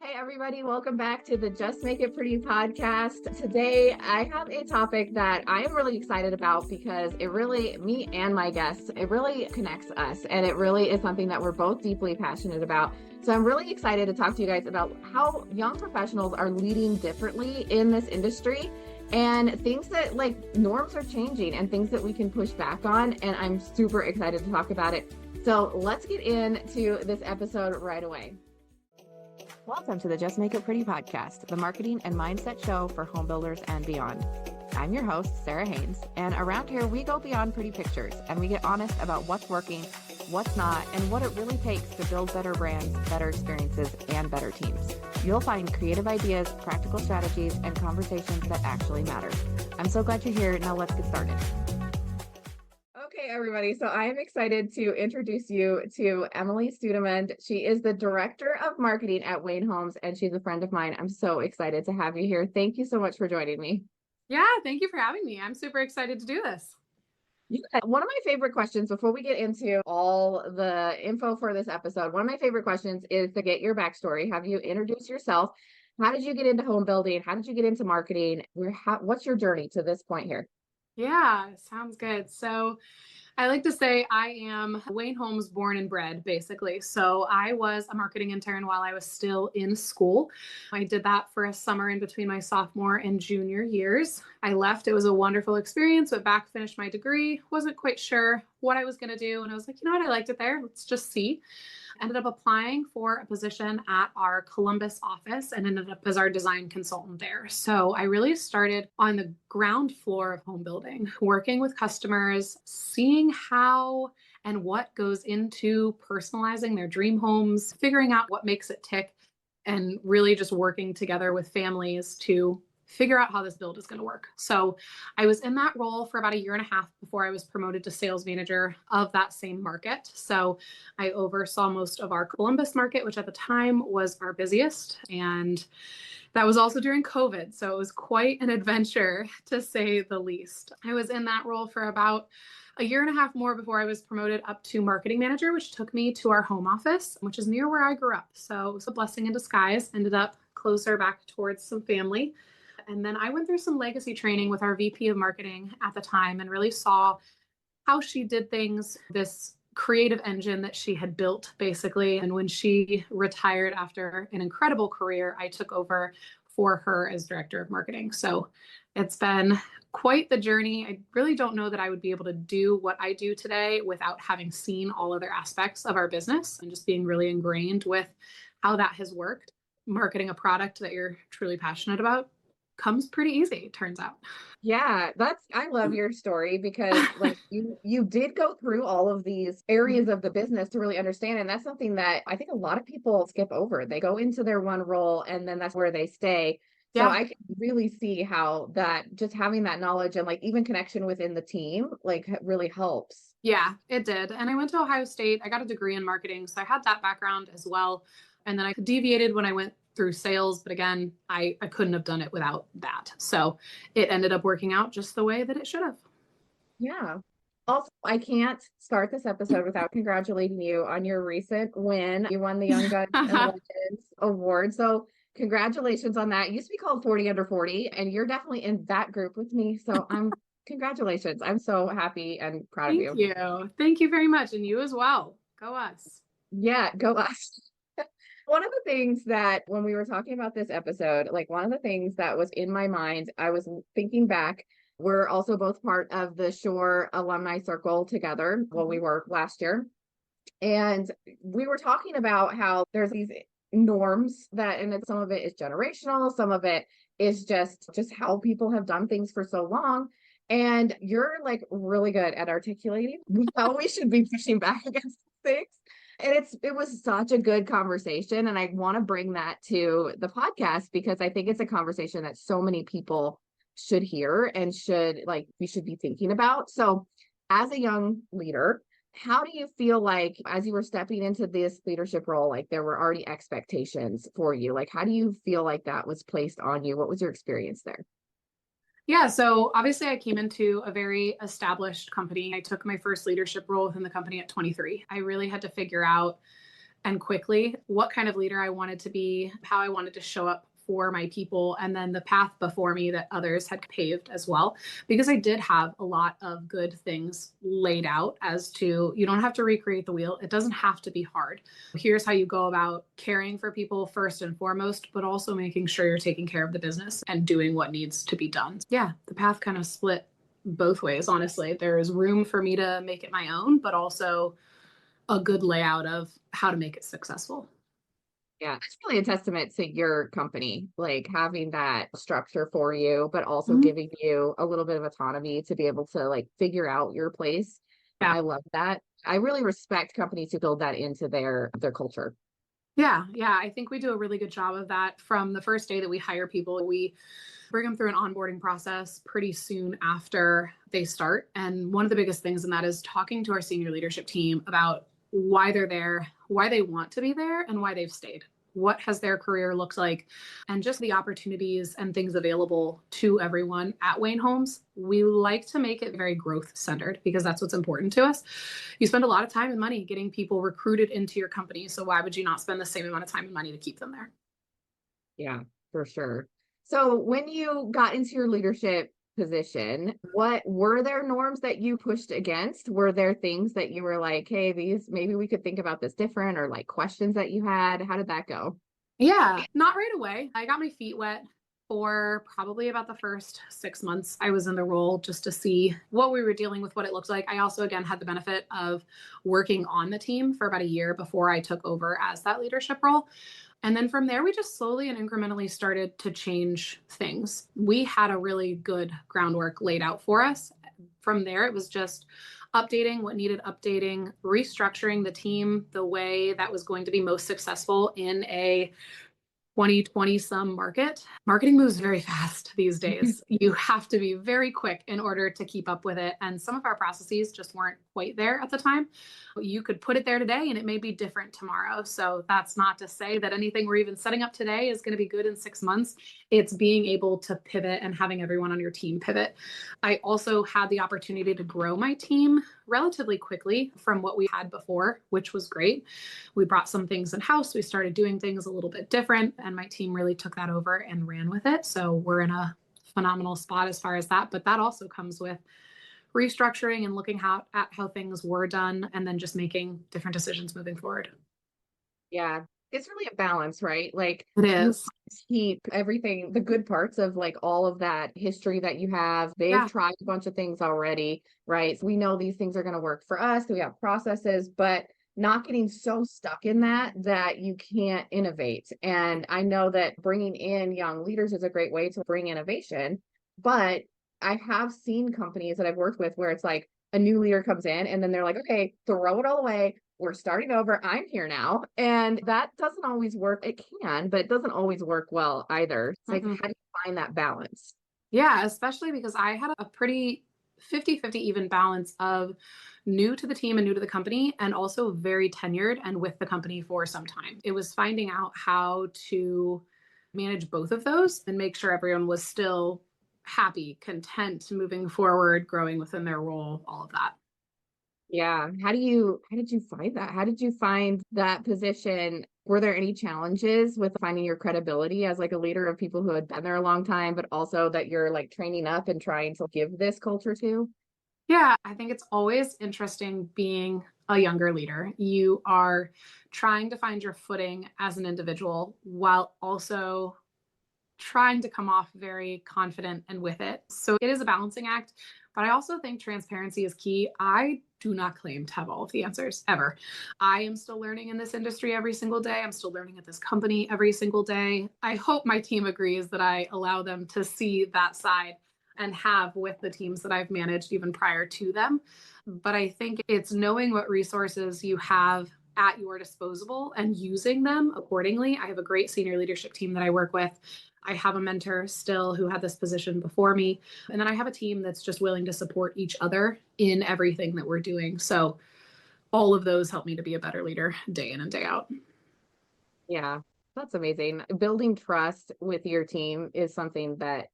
Hey everybody, welcome back to the Just Make It Pretty podcast. Today I have a topic that I am really excited about because it really, me and my guests, it really connects us and it really is something that we're both deeply passionate about. So I'm really excited to talk to you guys about how young professionals are leading differently in this industry and things that like norms are changing and things that we can push back on. And I'm super excited to talk about it. So let's get into this episode right away. Welcome to the Just Make It Pretty podcast, the marketing and mindset show for home builders and beyond. I'm your host, Sarah Haynes, and around here we go beyond pretty pictures and we get honest about what's working, what's not, and what it really takes to build better brands, better experiences, and better teams. You'll find creative ideas, practical strategies, and conversations that actually matter. I'm so glad you're here. Now let's get started. Okay, everybody. So I am excited to introduce you to Emily Studenmund. She is the Director of Marketing at Wayne Homes, and she's a friend of mine. I'm so excited to have you here. Thank you so much for joining me. Yeah, thank you for having me. I'm super excited to do this. One of my favorite questions before we get into all the info for this episode, one of my favorite questions is to get your backstory. Have you introduced yourself? How did you get into home building? How did you get into marketing? What's your journey to this point here? Yeah, sounds good. So I like to say I am Wayne Homes born and bred, basically. So I was a marketing intern while I was still in school. I did that for a summer in between my sophomore and junior years. I left. It was a wonderful experience, but back finished my degree. Wasn't quite sure what I was going to do. And I was like, you know what? I liked it there. Let's just see. Ended up applying for a position at our Columbus office and ended up as our design consultant there. So I really started on the ground floor of home building, working with customers, seeing how and what goes into personalizing their dream homes, figuring out what makes it tick, and really just working together with families to figure out how this build is going to work. So I was in that role for about a year and a half before I was promoted to sales manager of that same market. So I oversaw most of our Columbus market, which at the time was our busiest. And that was also during COVID. So it was quite an adventure, to say the least. I was in that role for about a year and a half more before I was promoted up to marketing manager, which took me to our home office, which is near where I grew up. So it was a blessing in disguise. Ended up closer back towards some family. And then I went through some legacy training with our VP of marketing at the time and really saw how she did things, this creative engine that she had built, basically. And when she retired after an incredible career, I took over for her as director of marketing. So it's been quite the journey. I really don't know that I would be able to do what I do today without having seen all other aspects of our business and just being really ingrained with how that has worked. Marketing a product that you're truly passionate about comes pretty easy, it turns out. Yeah, I love your story because like you did go through all of these areas of the business to really understand. And that's something that I think a lot of people skip over. They go into their one role and then that's where they stay. So Yeah. I can really see how that just having that knowledge and like even connection within the team like really helps. Yeah, it did. And I went to Ohio State. I got a degree in marketing. So I had that background as well. And then I deviated when I went through sales. But again, I couldn't have done it without that. So it ended up working out just the way that it should have. Yeah. Also, I can't start this episode without congratulating you on your recent win. You won the Young Guns and Legends Award. So congratulations on that. It used to be called 40 Under 40, and you're definitely in that group with me. So congratulations. I'm so happy and proud of you. Thank you. Thank you very much. And you as well. Go us. Yeah, go us. One of the things that when we were talking about this episode, like one of the things that was in my mind, I was thinking back. We're also both part of the Shore Alumni Circle together when we were last year. And we were talking about how there's these norms that, and some of it is generational, some of it is just how people have done things for so long. And you're like really good at articulating how we should be pushing back against things. And it was such a good conversation. And I want to bring that to the podcast because I think it's a conversation that so many people should hear and we should be thinking about. So as a young leader, how do you feel like as you were stepping into this leadership role, like there were already expectations for you? Like, how do you feel like that was placed on you? What was your experience there? Yeah, so obviously I came into a very established company. I took my first leadership role within the company at 23. I really had to figure out and quickly, what kind of leader I wanted to be, how I wanted to show up for my people, and then the path before me that others had paved as well. Because I did have a lot of good things laid out as to you don't have to recreate the wheel. It doesn't have to be hard. Here's how you go about caring for people first and foremost, but also making sure you're taking care of the business and doing what needs to be done. Yeah, the path kind of split both ways, honestly. There is room for me to make it my own, but also a good layout of how to make it successful. Yeah, it's really a testament to your company, like having that structure for you, but also Mhm. giving you a little bit of autonomy to be able to like figure out your place. Yeah. I love that. I really respect companies who build that into their culture. Yeah. Yeah. I think we do a really good job of that from the first day that we hire people. We bring them through an onboarding process pretty soon after they start. And one of the biggest things in that is talking to our senior leadership team about why they're there, why they want to be there, and why they've stayed. What has their career looked like? And just the opportunities and things available to everyone at Wayne Homes. We like to make it very growth centered because that's what's important to us. You spend a lot of time and money getting people recruited into your company. So why would you not spend the same amount of time and money to keep them there? Yeah, for sure. So when you got into your leadership position, what were there norms that you pushed against? Were there things that you were like, hey, these maybe we could think about this different, or like questions that you had? How did that go? Yeah, not right away. I got my feet wet for probably about the first 6 months I was in the role just to see what we were dealing with, what it looked like. I also, again, had the benefit of working on the team for about a year before I took over as that leadership role. And then from there, we just slowly and incrementally started to change things. We had a really good groundwork laid out for us. From there, it was just updating what needed updating, restructuring the team the way that was going to be most successful in a 2020 some market. Marketing moves very fast these days. You have to be very quick in order to keep up with it. And some of our processes just weren't quite there at the time. You could put it there today and it may be different tomorrow. So that's not to say that anything we're even setting up today is going to be good in 6 months. It's being able to pivot and having everyone on your team pivot. I also had the opportunity to grow my team relatively quickly from what we had before, which was great. We brought some things in house. We started doing things a little bit different, and my team really took that over and ran with it. So we're in a phenomenal spot as far as that. But that also comes with restructuring and looking at how things were done and then just making different decisions moving forward. Yeah, it's really a balance, right? Like It you is. keep everything, the good parts of like all of that history that you have. They've Yeah. tried a bunch of things already, right? So we know these things are going to work for us. We have processes, but not getting so stuck in that you can't innovate. And I know that bringing in young leaders is a great way to bring innovation, but I have seen companies that I've worked with where it's like a new leader comes in and then they're like, okay, throw it all away, we're starting over. I'm here now. And that doesn't always work. It can, but it doesn't always work well either. It's like, Mhm. how do you find that balance? Yeah, especially because I had a pretty 50-50 even balance of new to the team and new to the company, and also very tenured and with the company for some time. It was finding out how to manage both of those and make sure everyone was still happy, content, moving forward, growing within their role, all of that. Yeah. How did you find that? How did you find that position? Were there any challenges with finding your credibility as like a leader of people who had been there a long time, but also that you're like training up and trying to give this culture to? Yeah, I think it's always interesting being a younger leader. You are trying to find your footing as an individual while also trying to come off very confident and with it. So it is a balancing act, but I also think transparency is key. I do not claim to have all of the answers ever. I am still learning in this industry every single day. I'm still learning at this company every single day. I hope my team agrees that I allow them to see that side and have with the teams that I've managed even prior to them. But I think it's knowing what resources you have at your disposal and using them accordingly. I have a great senior leadership team that I work with. I have a mentor still who had this position before me. And then I have a team that's just willing to support each other in everything that we're doing. So all of those help me to be a better leader day in and day out. Yeah, that's amazing. Building trust with your team is something that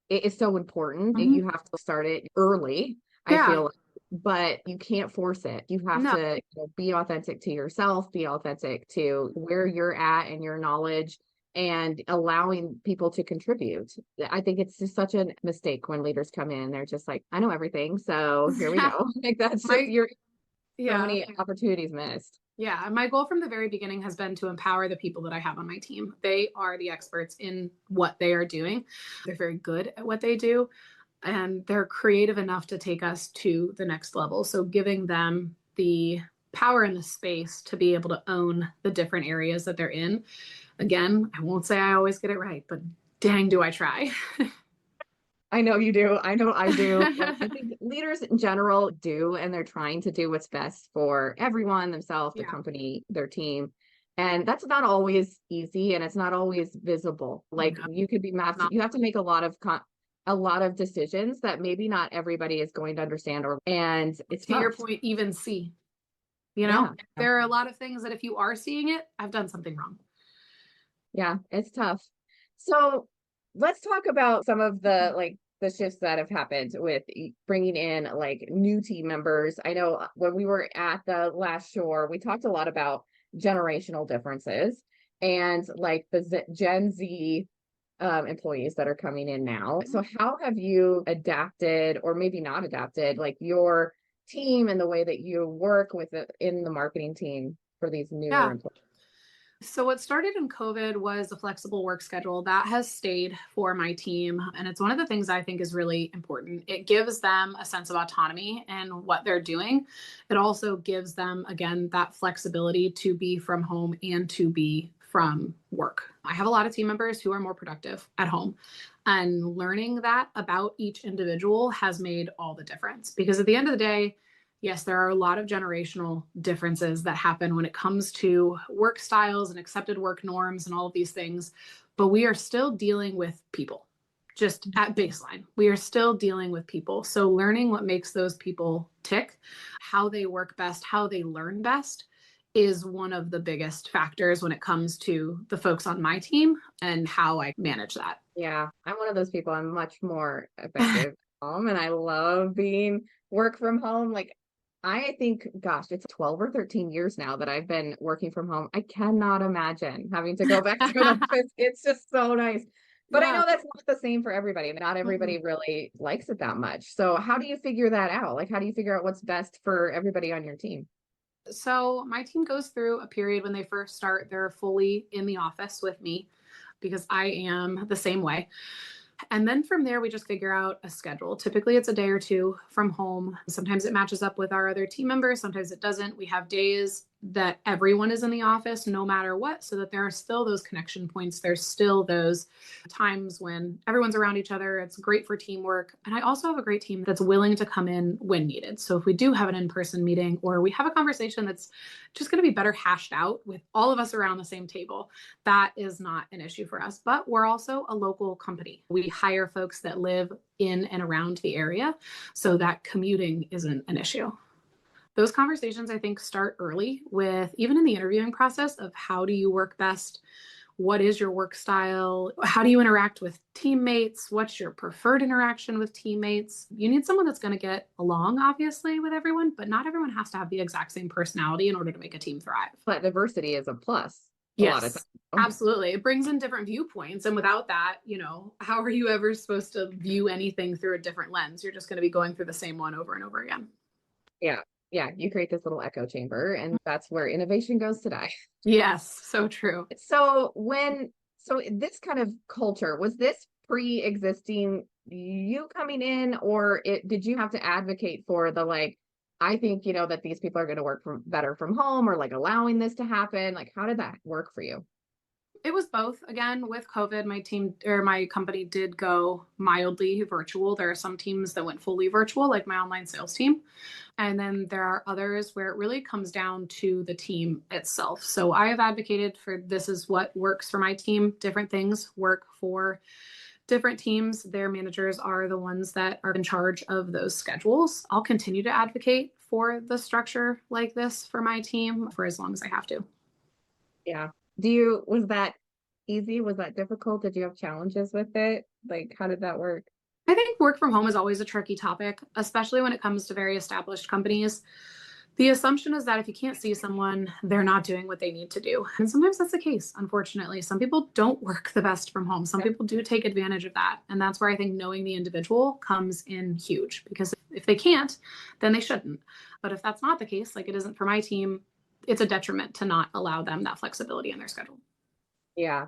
it is so important. Mhm. You have to start it early. I Yeah. feel like. but you can't force it. You have No. to be authentic to yourself, be authentic to where you're at and your knowledge, and allowing people to contribute. I think it's just such a mistake when leaders come in, they're just like, I know everything, so here we go. Like that's just My you're so yeah. many opportunities missed. Yeah, my goal from the very beginning has been to empower the people that I have on my team. They are the experts in what they are doing. They're very good at what they do, and they're creative enough to take us to the next level. So giving them the power and the space to be able to own the different areas that they're in. Again, I won't say I always get it right, but dang, do I try. I know you do. I know I do. And I think leaders in general do, and they're trying to do what's best for everyone, themselves, the Yeah. company, their team. And that's not always easy, and it's not always visible. Like No, you could be mapped, not you have to make a lot of decisions that maybe not everybody is going to understand, or and it's to your tough. point, even see. Yeah. There are a lot of things that if you are seeing it, I've done something wrong. Yeah, it's tough. So let's talk about some of the shifts that have happened with bringing in like new team members. I know when we were at the last shore, we talked a lot about generational differences and like the Gen Z employees that are coming in now. So how have you adapted, or maybe not adapted, like your team and the way that you work with it in the marketing team for these newer Yeah. employees? So, what started in COVID was a flexible work schedule that has stayed for my team. And it's one of the things I think is really important. It gives them a sense of autonomy in what they're doing. It also gives them, again, that flexibility to be from home and to be from work. I have a lot of team members who are more productive at home. And learning that about each individual has made all the difference because at the end of the day, yes, there are a lot of generational differences that happen when it comes to work styles and accepted work norms and all of these things, but we are still dealing with people. Just at baseline, we are still dealing with people. So, learning what makes those people tick, how they work best, how they learn best is one of the biggest factors when it comes to the folks on my team and how I manage that. Yeah, I'm one of those people. I'm much more effective at home, and I love being work from home. Like, I think, gosh, it's 12 or 13 years now that I've been working from home. I cannot imagine having to go back to an office. It's just so nice. But I Yeah. know that's not the same for everybody. Not Mm-mm. everybody really likes it that much. So, how do you figure that out? Like, how do you figure out what's best for everybody on your team? So my team goes through a period when they first start, they're fully in the office with me because I am the same way. And then from there, we just figure out a schedule. Typically, it's a day or two from home. Sometimes it matches up with our other team members, sometimes it doesn't. We have days that everyone is in the office no matter what, so that there are still those connection points. There's still those times when everyone's around each other. It's great for teamwork. And I also have a great team that's willing to come in when needed. So if we do have an in person meeting or we have a conversation that's just going to be better hashed out with all of us around the same table, that is not an issue for us. But we're also a local company. We hire folks that live in and around the area so that commuting isn't an issue. Those conversations, I think, start early with even in the interviewing process of how do you work best? What is your work style? How do you interact with teammates? What's your preferred interaction with teammates? You need someone that's going to get along, obviously, with everyone, but not everyone has to have the exact same personality in order to make a team thrive. But diversity is a plus a lot of Yes, times. absolutely. It brings in different viewpoints. And without that, how are you ever supposed to view anything through a different lens? You're just going to be going through the same one over and over again. Yeah. Yeah. You create this little echo chamber, and that's where innovation goes to die. Yes, so true. So this kind of culture, was this pre-existing you coming in, or did you have to advocate for the like, I think, that these people are going to work from better from home, or like allowing this to happen? Like, how did that work for you? It was both. Again, with COVID, my team or my company did go mildly virtual. There are some teams that went fully virtual, like my online sales team. And then there are others where it really comes down to the team itself. So I have advocated for this is what works for my team. Different things work for different teams. Their managers are the ones that are in charge of those schedules. I'll continue to advocate for the structure like this for my team for as long as I have to. Yeah. Was that easy? Was that difficult? Did you have challenges with it? Like, how did that work? I think work from home is always a tricky topic, especially when it comes to very established companies. The assumption is that if you can't see someone, they're not doing what they need to do. And sometimes that's the case, unfortunately. Some people don't work the best from home. Some people do take advantage of that. And that's where I think knowing the individual comes in huge, because if they can't, then they shouldn't. But if that's not the case, like it isn't for my team, it's a detriment to not allow them that flexibility in their schedule. Yeah.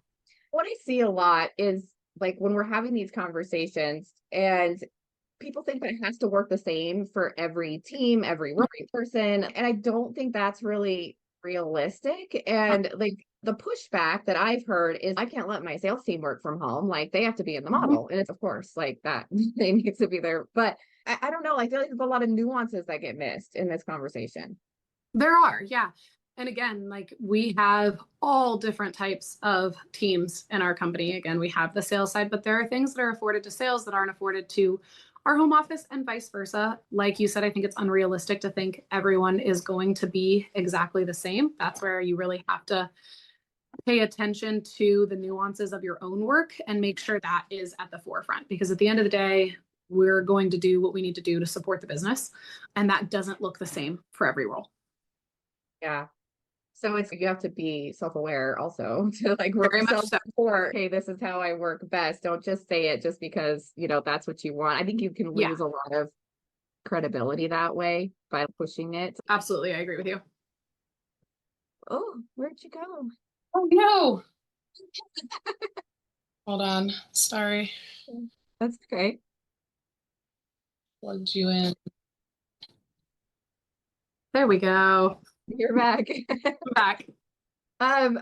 What I see a lot is like when we're having these conversations and people think that it has to work the same for every team, every person. And I don't think that's really realistic. And like the pushback that I've heard is I can't let my sales team work from home. Like they have to be in the model. And it's of course like that they need to be there. But I don't know. I feel like there's a lot of nuances that get missed in this conversation. There are, yeah. And again, like we have all different types of teams in our company. Again, we have the sales side, but there are things that are afforded to sales that aren't afforded to our home office and vice versa. Like you said, I think it's unrealistic to think everyone is going to be exactly the same. That's where you really have to pay attention to the nuances of your own work and make sure that is at the forefront. Because at the end of the day, we're going to do what we need to do to support the business. And that doesn't look the same for every role. Yeah. So it's you have to be self-aware also to like Very much self so. for, hey, this is how I work best. Don't just say it just because, that's what you want. I think you can Yeah, lose a lot of credibility that way by pushing it. absolutely. I agree with you. Oh, where'd you go? Oh no. Hold on. Sorry. That's great. Plugged you in. There we go. You're back. I'm back.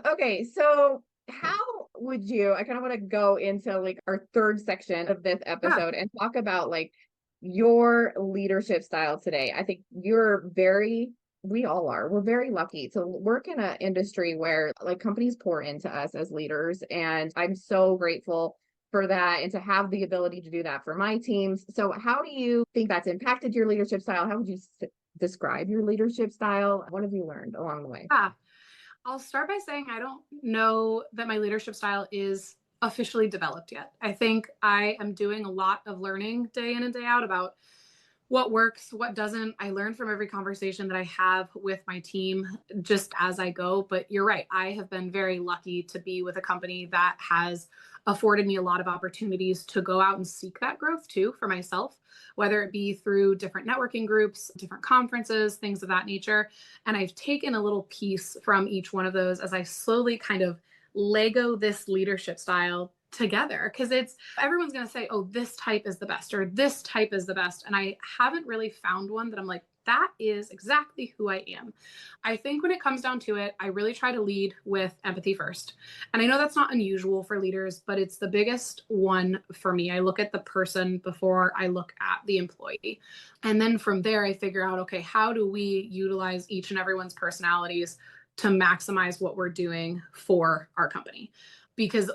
Okay, so how would you, I kind of want to go into like our third section of this Yeah. episode and talk about like your leadership style today. I think we all are, we're very lucky to work in an industry where like companies pour into us as leaders. And I'm so grateful for that and to have the ability to do that for my teams. So how do you think that's impacted your leadership style? How would you describe your leadership style? What have you learned along the way? Yeah. I'll start by saying I don't know that my leadership style is officially developed yet. I think I am doing a lot of learning day in and day out about what works, what doesn't. I learn from every conversation that I have with my team just as I go. But you're right. I have been very lucky to be with a company that has afforded me a lot of opportunities to go out and seek that growth too for myself, whether it be through different networking groups, different conferences, things of that nature. And I've taken a little piece from each one of those as I slowly kind of Lego this leadership style together, because it's everyone's going to say, oh, this type is the best or this type is the best, and I haven't really found one that I'm like, that is exactly who I am. I think when it comes down to it, I really try to lead with empathy first. And I know that's not unusual for leaders, but it's the biggest one for me. I look at the person before I look at the employee. And then from there, I figure out, okay, how do we utilize each and everyone's personalities to maximize what we're doing for our company? Because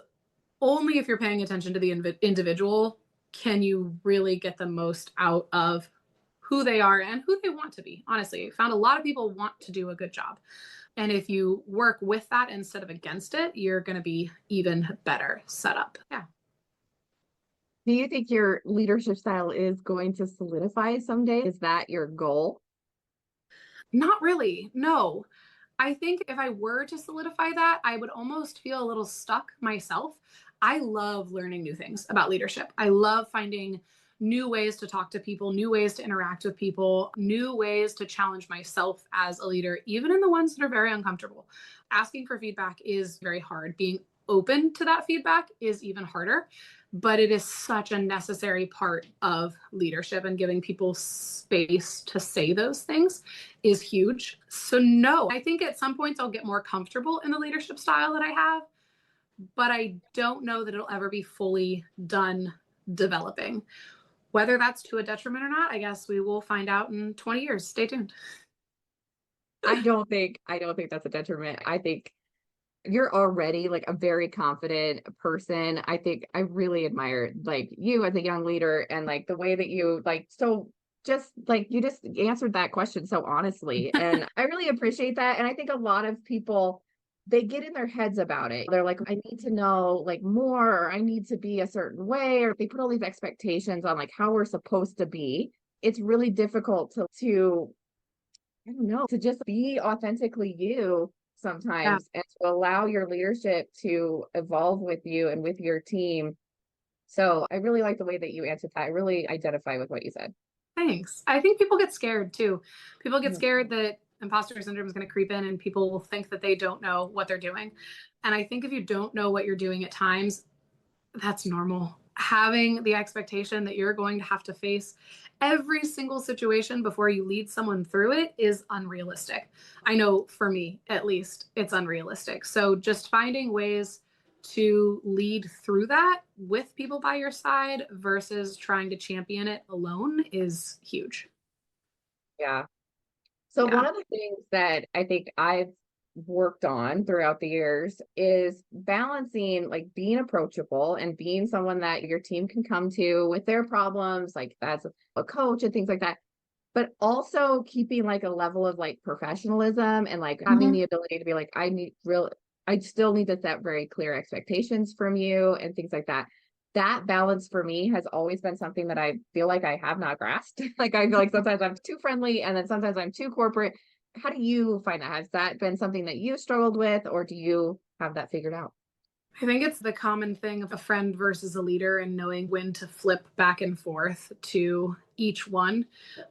only if you're paying attention to the individual can you really get the most out of who they are and who they want to be. Honestly, I found a lot of people want to do a good job. And if you work with that instead of against it, you're going to be even better set up. Yeah. Do you think your leadership style is going to solidify someday? Is that your goal? Not really. No. I think if I were to solidify that, I would almost feel a little stuck myself. I love learning new things about leadership. I love finding new ways to talk to people, new ways to interact with people, new ways to challenge myself as a leader, even in the ones that are very uncomfortable. Asking for feedback is very hard. Being open to that feedback is even harder, but it is such a necessary part of leadership, and giving people space to say those things is huge. So no, I think at some points I'll get more comfortable in the leadership style that I have, but I don't know that it'll ever be fully done developing. Whether that's to a detriment or not, I guess we will find out in 20 years. Stay tuned. I don't think that's a detriment. I think you're already like a very confident person. I think I really admire like you as a young leader and like the way that you like so just like you just answered that question so honestly. And I really appreciate that. And I think a lot of people they get in their heads about it. They're like, I need to know like more, or I need to be a certain way, or they put all these expectations on like how we're supposed to be. It's really difficult to I don't know, to just be authentically you Yeah. sometimes and to allow your leadership to evolve with you and with your team. So I really like the way that you answered that. I really identify with what you said. Thanks. I think people get scared too. People get Mhm. scared that imposter syndrome is going to creep in and people will think that they don't know what they're doing. And I think if you don't know what you're doing at times, that's normal. Having the expectation that you're going to have to face every single situation before you lead someone through it is unrealistic. I know for me, at least, it's unrealistic. So just finding ways to lead through that with people by your side versus trying to champion it alone is huge. Yeah. So one Yeah. of the things that I think I've worked on throughout the years is balancing like being approachable and being someone that your team can come to with their problems, like as a coach and things like that, but also keeping like a level of like professionalism and like having Mhm. the ability to be like, I still need to set very clear expectations from you and things like that. That balance for me has always been something that I feel like I have not grasped. Like I feel like sometimes I'm too friendly and then sometimes I'm too corporate. How do you find that? Has that been something that you struggled with, or do you have that figured out? I think it's the common thing of a friend versus a leader and knowing when to flip back and forth to each one.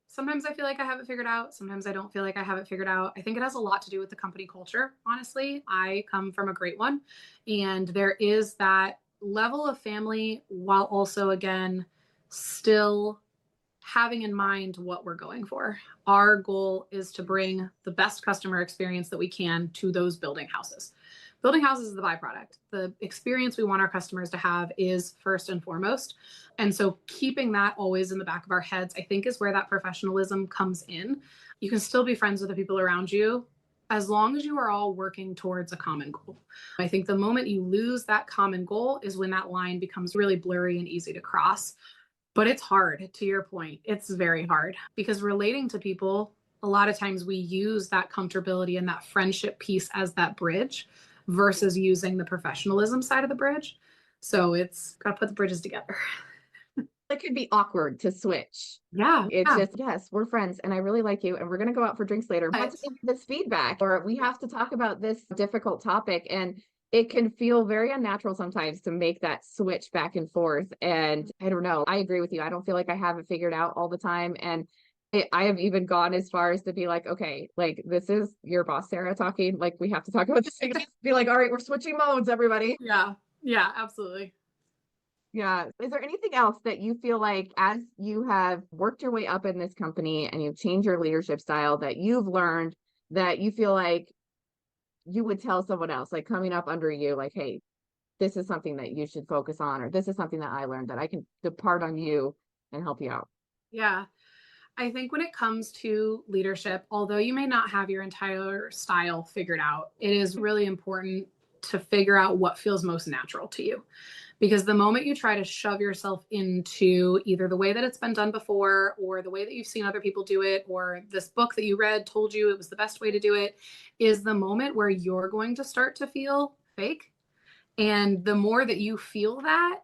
Sometimes I feel like I have it figured out. Sometimes I don't feel like I have it figured out. I think it has a lot to do with the company culture, honestly. I come from a great one, and there is that level of family while also, again, still having in mind what we're going for. Our goal is to bring the best customer experience that we can to those building houses. Building houses is the byproduct. The experience we want our customers to have is first and foremost. And so keeping that always in the back of our heads, I think, is where that professionalism comes in. You can still be friends with the people around you as long as you are all working towards a common goal. I think the moment you lose that common goal is when that line becomes really blurry and easy to cross. But it's hard, to your point. It's very hard because relating to people, a lot of times we use that comfortability and that friendship piece as that bridge versus using the professionalism side of the bridge. So it's got to put the bridges together. It could be awkward to switch. Yeah. It's Yeah. just, yes, we're friends and I really like you and we're going to go out for drinks later. I want to But give you this feedback, or we have to talk about this difficult topic. And it can feel very unnatural sometimes to make that switch back and forth. And I don't know. I agree with you. I don't feel like I have it figured out all the time. And I have even gone as far as to be like, okay, like this is your boss, Sarah, talking. Like we have to talk about this thing. Be like, all right, we're switching modes, everybody. yeah. Yeah, absolutely. Yeah. Is there anything else that you feel like as you have worked your way up in this company and you've changed your leadership style that you've learned that you feel like you would tell someone else, like coming up under you, like, hey, this is something that you should focus on, or this is something that I learned that I can depart on you and help you out? Yeah. I think when it comes to leadership, although you may not have your entire style figured out, it is really important to figure out what feels most natural to you. Because the moment you try to shove yourself into either the way that it's been done before, or the way that you've seen other people do it, or this book that you read told you it was the best way to do it, is the moment where you're going to start to feel fake. And the more that you feel that,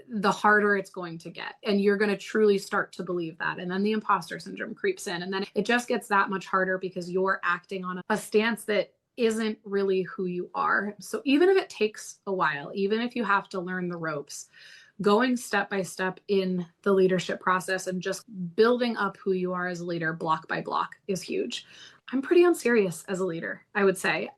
the harder it's going to get. And you're going to truly start to believe that. And then the imposter syndrome creeps in. And then it just gets that much harder because you're acting on a stance that isn't really who you are. So even if it takes a while, even if you have to learn the ropes, going step by step in the leadership process and just building up who you are as a leader block by block is huge. I'm pretty unserious as a leader, I would say.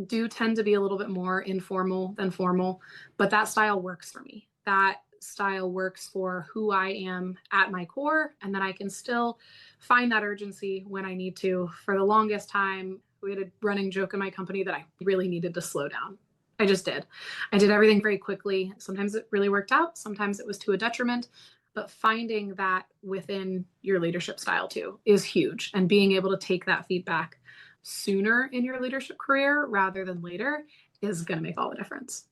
Do tend to be a little bit more informal than formal, but that style works for me. That style works for who I am at my core, and then I can still find that urgency when I need to. For the longest time, we had a running joke in my company that I really needed to slow down. I just did. I did everything very quickly. Sometimes it really worked out, sometimes it was to a detriment. But finding that within your leadership style too is huge. And being able to take that feedback sooner in your leadership career rather than later is going to make all the difference.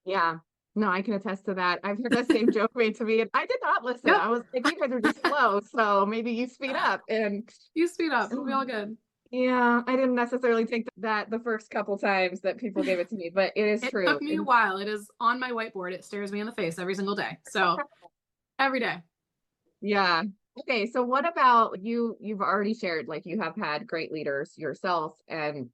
Yeah. No, I can attest to that. I've heard that same joke made to me, and I did not listen. Yep. I was like, you guys are just slow, so maybe you speed up. And You speed up. We'll be all good. Yeah, I didn't necessarily take that the first couple times that people gave it to me, but it is It true. took me a while. It is on my whiteboard. It stares me in the face every single day. So every day. Yeah. Okay, so what about you? You've already shared like you have had great leaders yourself, and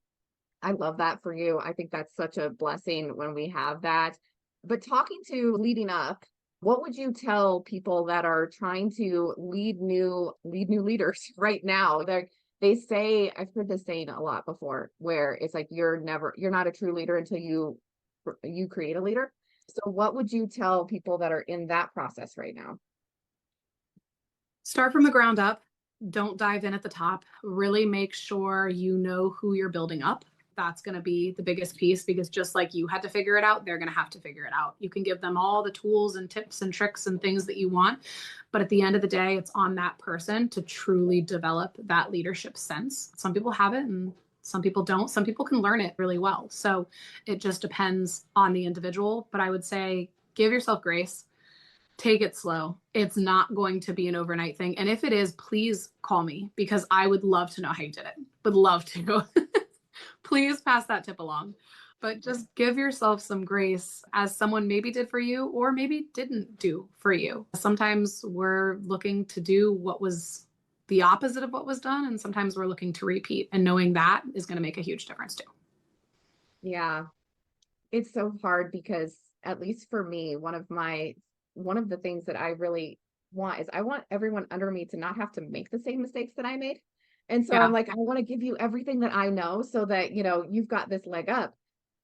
I love that for you. I think that's such a blessing when we have that. But talking to leading up, what would you tell people that are trying to lead new leaders right now? They say, I've heard this saying a lot before, where it's like you're not a true leader until you create a leader. So what would you tell people that are in that process right now? Start from the ground up. Don't dive in at the top. Really make sure you know who you're building up. That's going to be the biggest piece because just like you had to figure it out, they're going to have to figure it out. You can give them all the tools and tips and tricks and things that you want. But at the end of the day, it's on that person to truly develop that leadership sense. Some people have it and some people don't. Some people can learn it really well. So it just depends on the individual. But I would say give yourself grace. Take it slow. It's not going to be an overnight thing. And if it is, please call me because I would love to know how you did it. Would love to. Please pass that tip along. But just give yourself some grace as someone maybe did for you or maybe didn't do for you. Sometimes we're looking to do what was the opposite of what was done. And sometimes we're looking to repeat. And knowing that is going to make a huge difference too. Yeah, it's so hard because at least for me, one of the things that I really want is I want everyone under me to not have to make the same mistakes that I made. And so I'm Yeah. like, I want to give you everything that I know so that, you've got this leg up.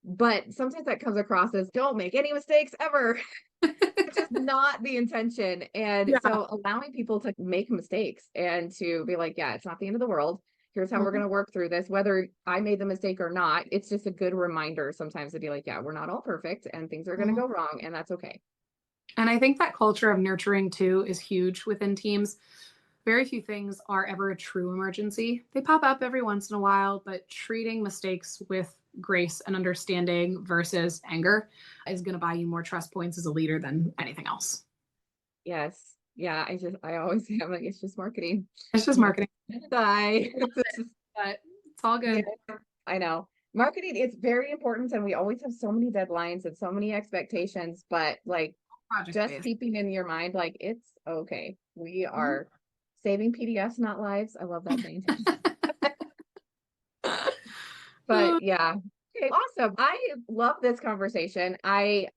But sometimes that comes across as don't make any mistakes ever, which is not the intention. And Yeah. so allowing people to make mistakes and to be like, yeah, it's not the end of the world. Here's how we're going Mhm. to work through this, whether I made the mistake or not. It's just a good reminder sometimes to be like, yeah, we're not all perfect and things are going to Mhm. go wrong, and that's okay. And I think that culture of nurturing too is huge within teams. Very few things are ever a true emergency. They pop up every once in a while, but treating mistakes with grace and understanding versus anger is going to buy you more trust points as a leader than anything else. Yes. Yeah. I always say, I'm like, it's just marketing. It's just Yeah. marketing, Die. but it's all Yeah, good. I know. Marketing is very important, and we always have so many deadlines and so many expectations, but like Project just based. keeping in your mind, like it's okay. We Mhm. are saving PDFs, not lives. I love that saying. But yeah. Okay, awesome. I love this conversation. I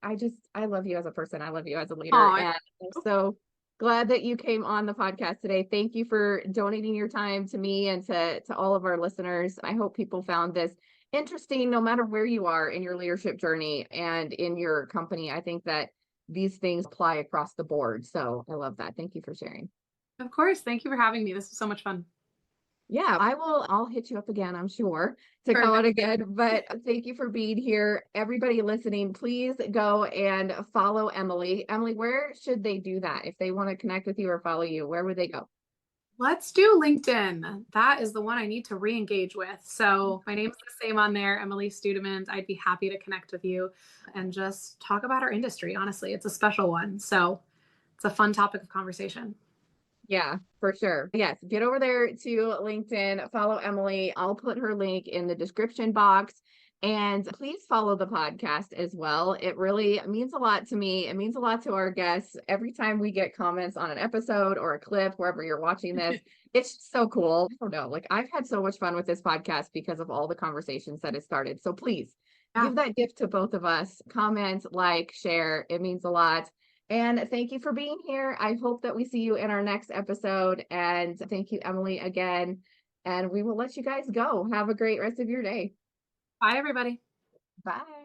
love you as a person. I love you as a leader. Aw, And I'm so glad that you came on the podcast today. Thank you for donating your time to me and to all of our listeners. I hope people found this interesting no matter where you are in your leadership journey and in your company. I think that these things apply across the board. So I love that. Thank you for sharing. of course. Thank you for having me. This was so much fun. Yeah, I'll hit you up again, I'm sure, to come Perfect. on again. But thank you for being here. Everybody listening, please go and follow Emily. Emily, where should they do that? If they want to connect with you or follow you, where would they go? Let's do LinkedIn. That is the one I need to re-engage with. So my name's the same on there, Emily Studenmund. I'd be happy to connect with you and just talk about our industry. Honestly, it's a special one. So it's a fun topic of conversation. Yeah, for sure. Yes, get over there to LinkedIn, follow Emily. I'll put her link in the description box. And please follow the podcast as well. It really means a lot to me. It means a lot to our guests. Every time we get comments on an episode or a clip, wherever you're watching this, it's just so cool. I don't know. Like I've had so much fun with this podcast because of all the conversations that it started. So please Yeah. give that gift to both of us. Comment, like, share. It means a lot. And thank you for being here. I hope that we see you in our next episode. And thank you, Emily, again. And we will let you guys go. Have a great rest of your day. Bye, everybody. Bye.